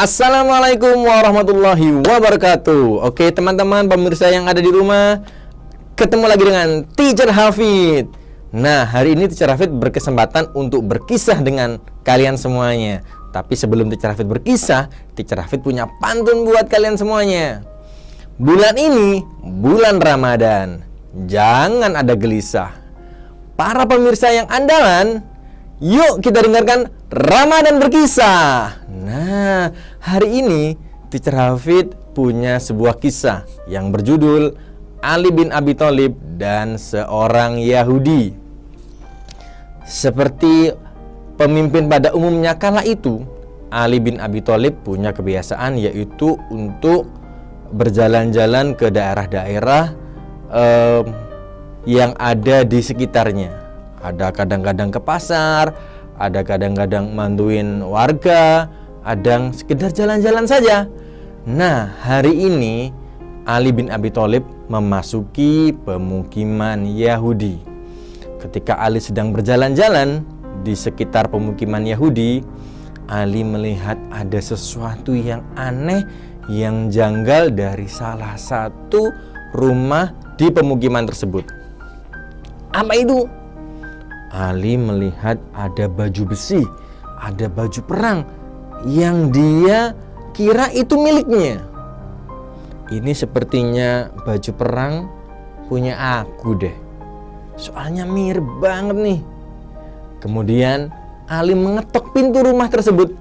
Assalamualaikum warahmatullahi wabarakatuh. Oke teman-teman pemirsa yang ada di rumah, ketemu lagi dengan Teacher Hafid. Nah, hari ini Teacher Hafid berkesempatan untuk berkisah dengan kalian semuanya. Tapi sebelum Teacher Hafid berkisah, Teacher Hafid punya pantun buat kalian semuanya. Bulan ini bulan Ramadan, jangan ada gelisah. Para pemirsa yang andalan, yuk kita dengarkan Ramadan berkisah. Nah, hari ini Teacher Hafid punya sebuah kisah yang berjudul Ali bin Abi Thalib dan seorang Yahudi. Seperti pemimpin pada umumnya kala itu, Ali bin Abi Thalib punya kebiasaan yaitu untuk berjalan-jalan ke daerah-daerah yang ada di sekitarnya. Ada kadang-kadang ke pasar, ada kadang-kadang mantuin warga, ada sekedar jalan-jalan saja. Nah, hari ini Ali bin Abi Thalib memasuki pemukiman Yahudi. Ketika Ali sedang berjalan-jalan di sekitar pemukiman Yahudi, Ali melihat ada sesuatu yang aneh, yang janggal dari salah satu rumah di pemukiman tersebut. Apa itu? Ali melihat ada baju besi, ada baju perang yang dia kira itu miliknya. Ini sepertinya baju perang punya aku deh. Soalnya mirip banget nih. Kemudian Ali mengetok pintu rumah tersebut.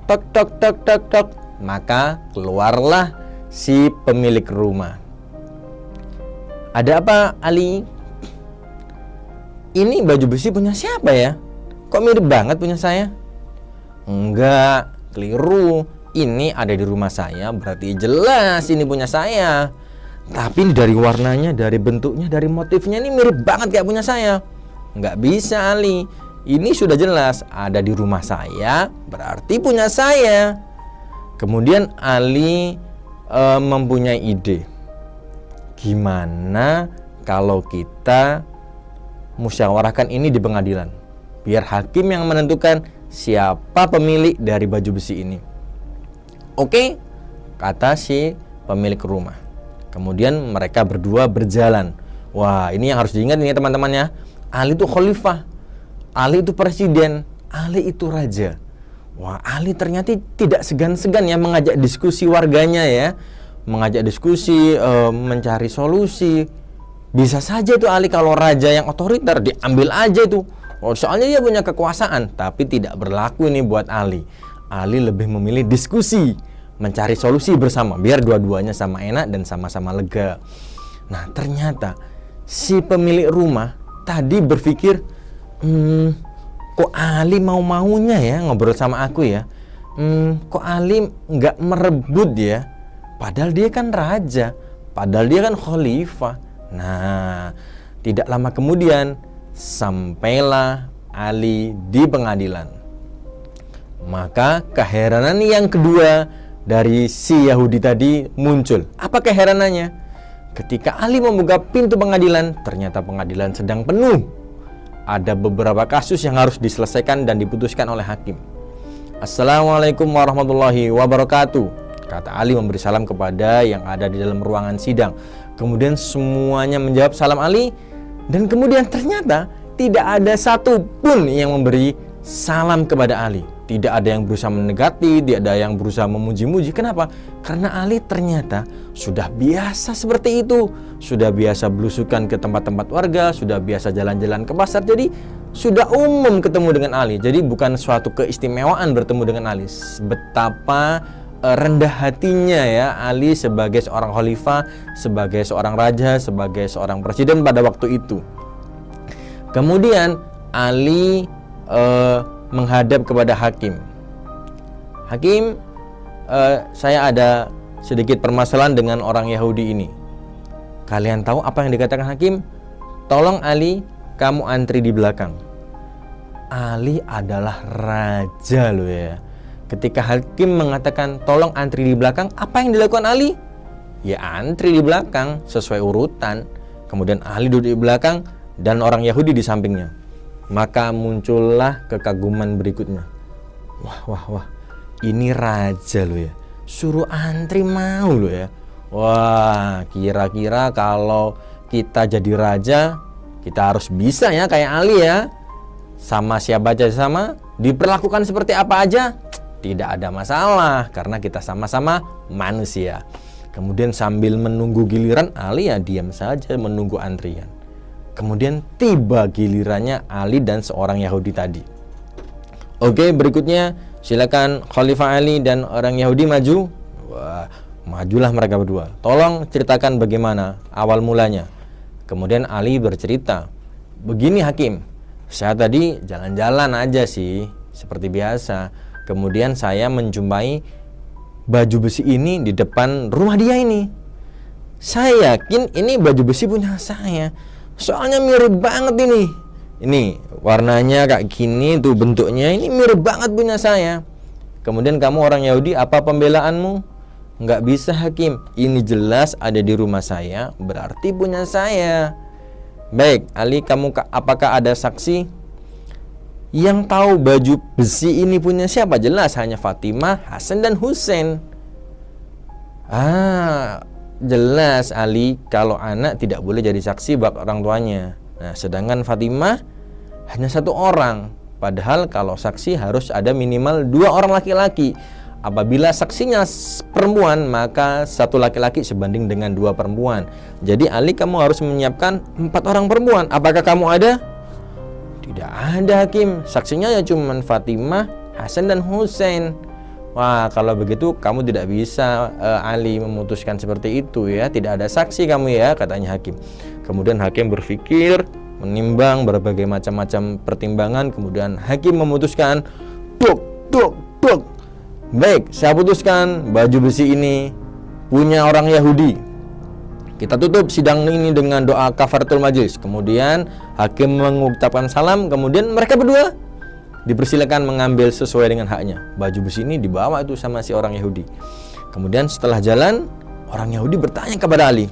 Tok tok tok tok tok. Maka keluarlah si pemilik rumah. Ada apa, Ali? Ini baju besi punya siapa ya? Kok mirip banget punya saya? Enggak, keliru. Ini ada di rumah saya, berarti jelas ini punya saya. Tapi dari warnanya, dari bentuknya, dari motifnya ini mirip banget kayak punya saya. Enggak bisa, Ali. Ini sudah jelas ada di rumah saya, berarti punya saya. Kemudian Ali mempunyai ide. Gimana kalau kita musyawarahkan ini di pengadilan? Biar hakim yang menentukan siapa pemilik dari baju besi ini. Oke, kata si pemilik rumah. Kemudian mereka berdua berjalan. Wah, ini yang harus diingat ini teman-teman ya. Ali itu khalifah, Ali itu presiden, Ali itu raja. Wah, Ali ternyata tidak segan-segan ya mengajak diskusi warganya ya. Mengajak diskusi, mencari solusi. Bisa saja itu Ali kalau raja yang otoriter diambil aja itu. Oh, soalnya dia punya kekuasaan, tapi tidak berlaku ini buat Ali. Ali lebih memilih diskusi, mencari solusi bersama, biar dua-duanya sama enak dan sama-sama lega. Nah, ternyata si pemilik rumah tadi berpikir, kok Ali mau-maunya ya ngobrol sama aku ya? Kok Ali nggak merebut ya? Padahal dia kan raja, padahal dia kan khalifah. Nah, tidak lama kemudian sampailah Ali di pengadilan. Maka keheranan yang kedua dari si Yahudi tadi muncul. Apa keheranannya? Ketika Ali membuka pintu pengadilan, ternyata pengadilan sedang penuh. Ada beberapa kasus yang harus diselesaikan dan diputuskan oleh hakim. Assalamualaikum warahmatullahi wabarakatuh, kata Ali memberi salam kepada yang ada di dalam ruangan sidang. Kemudian semuanya menjawab salam Ali. Dan kemudian ternyata tidak ada satu pun yang memberi salam kepada Ali. Tidak ada yang berusaha menegati, tidak ada yang berusaha memuji-muji. Kenapa? Karena Ali ternyata sudah biasa seperti itu. Sudah biasa belusukan ke tempat-tempat warga, sudah biasa jalan-jalan ke pasar. Jadi sudah umum ketemu dengan Ali. Jadi bukan suatu keistimewaan bertemu dengan Ali. Betapa rendah hatinya ya Ali sebagai seorang khalifah, sebagai seorang raja, sebagai seorang presiden pada waktu itu. Kemudian Ali menghadap kepada hakim. Hakim, saya ada sedikit permasalahan dengan orang Yahudi ini. Kalian tahu apa yang dikatakan hakim? Tolong Ali, kamu antri di belakang. Ali adalah raja loh ya. Ketika hakim mengatakan tolong antri di belakang, apa yang dilakukan Ali? Ya antri di belakang sesuai urutan. Kemudian Ali duduk di belakang dan orang Yahudi di sampingnya. Maka muncullah kekaguman berikutnya. Wah, Ini raja loh ya, suruh antri mau loh ya. Wah, kira-kira kalau kita jadi raja, kita harus bisa ya kayak Ali ya. Sama siapa aja sama, diperlakukan seperti apa aja, tidak ada masalah karena kita sama-sama manusia. Kemudian sambil menunggu giliran, Ali ya diam saja menunggu antrian. Kemudian tiba gilirannya Ali dan seorang Yahudi tadi. Oke, berikutnya silakan Khalifah Ali dan orang Yahudi maju. Wah, majulah mereka berdua. Tolong ceritakan bagaimana awal mulanya. Kemudian Ali bercerita, begini Hakim, saya tadi jalan-jalan aja sih, seperti biasa. Kemudian saya menjumpai baju besi ini di depan rumah dia ini. Saya yakin ini baju besi punya saya, soalnya mirip banget ini. Ini warnanya kayak gini tuh, bentuknya ini mirip banget punya saya. Kemudian kamu orang Yahudi, apa pembelaanmu? Nggak bisa Hakim, ini jelas ada di rumah saya, berarti punya saya. Baik, Ali, apakah ada saksi yang tahu baju besi ini punya siapa? Jelas hanya Fatimah, Hasan dan Husain. Jelas Ali, kalau anak tidak boleh jadi saksi buat orang tuanya. Nah, sedangkan Fatimah hanya satu orang. Padahal kalau saksi harus ada minimal 2 orang laki-laki. Apabila saksinya perempuan, maka 1 laki-laki sebanding dengan 2 perempuan. Jadi Ali, kamu harus menyiapkan 4 orang perempuan. Apakah kamu ada? Tidak ada Hakim. Saksinya ya cuma Fatimah, Hasan dan Husain. Wah, kalau begitu kamu tidak bisa Ali memutuskan seperti itu ya. Tidak ada saksi kamu ya, katanya Hakim. Kemudian Hakim berpikir, menimbang berbagai macam-macam pertimbangan, kemudian Hakim memutuskan, duk. Baik, saya putuskan baju besi ini punya orang Yahudi. Kita tutup sidang ini dengan doa kafaratul majlis. Kemudian Hakim mengucapkan salam, kemudian mereka berdua dipersilakan mengambil sesuai dengan haknya. Baju besi ini dibawa itu sama si orang Yahudi. Kemudian setelah jalan, orang Yahudi bertanya kepada Ali,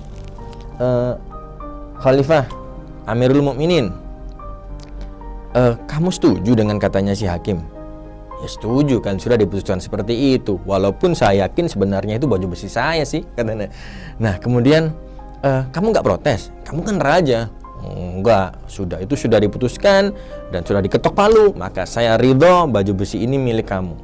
Khalifah, Amirul Mukminin, kamu setuju dengan katanya si Hakim? Ya setuju, kan sudah diputuskan seperti itu. Walaupun saya yakin sebenarnya itu baju besi saya sih, katanya. Nah kemudian kamu nggak protes? Kamu kan raja. Enggak, itu sudah diputuskan dan sudah diketok palu, maka saya ridho baju besi ini milik kamu.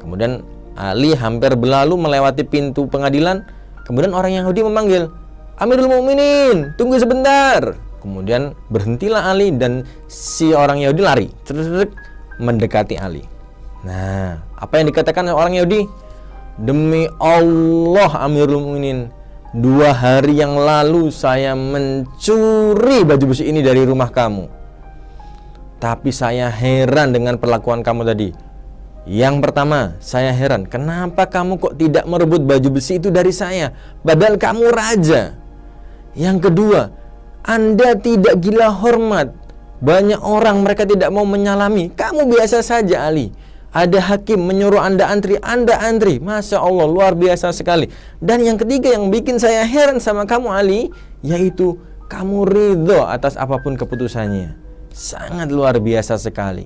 Kemudian Ali hampir berlalu melewati pintu pengadilan. Kemudian orang Yahudi memanggil, Amirul Mukminin, tunggu sebentar. Kemudian berhentilah Ali dan si orang Yahudi lari mendekati Ali. Nah, apa yang dikatakan oleh orang Yahudi? Demi Allah Amirul Mukminin, 2 hari yang lalu saya mencuri baju besi ini dari rumah kamu. Tapi saya heran dengan perlakuan kamu tadi. Yang pertama, saya heran, kenapa kamu kok tidak merebut baju besi itu dari saya, padahal kamu raja. Yang kedua, Anda tidak gila hormat. Banyak orang mereka tidak mau menyalami, kamu biasa saja Ali. Ada hakim menyuruh Anda antri, Anda antri. Masya Allah, luar biasa sekali. Dan yang ketiga yang bikin saya heran sama kamu Ali, yaitu kamu ridho atas apapun keputusannya. Sangat luar biasa sekali.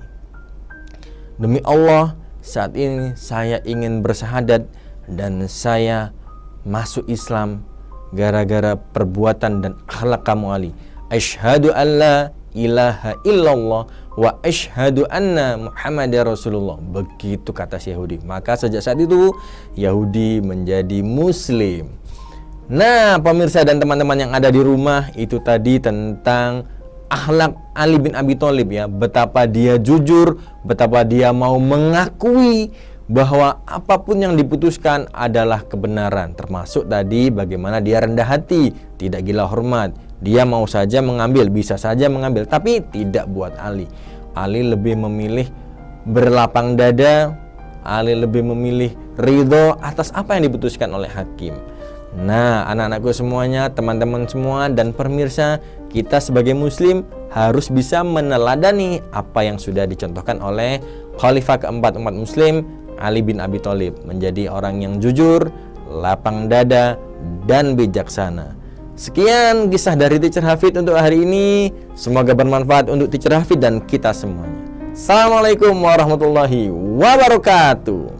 Demi Allah, saat ini saya ingin bersyahadat dan saya masuk Islam gara-gara perbuatan dan akhlak kamu Ali. Asyhadu an la ilaha illallah wa asyhadu anna Muhammadar Rasulullah. Begitu kata si Yahudi. Maka sejak saat itu Yahudi menjadi Muslim. Nah, pemirsa dan teman-teman yang ada di rumah, itu tadi tentang akhlak Ali bin Abi Thalib ya. Betapa dia jujur, betapa dia mau mengakui bahwa apapun yang diputuskan adalah kebenaran. Termasuk tadi bagaimana dia rendah hati, tidak gila hormat. Dia mau saja mengambil, bisa saja mengambil, tapi tidak buat Ali. Ali lebih memilih berlapang dada, Ali lebih memilih ridho atas apa yang diputuskan oleh hakim. Nah, anak-anakku semuanya, teman-teman semua, dan pemirsa, kita sebagai muslim harus bisa meneladani apa yang sudah dicontohkan oleh Khalifah keempat umat muslim, Ali bin Abi Thalib. Menjadi orang yang jujur, lapang dada, dan bijaksana. Sekian kisah dari Teacher Hafid untuk hari ini. Semoga bermanfaat untuk Teacher Hafid dan kita semuanya. Assalamualaikum warahmatullahi wabarakatuh.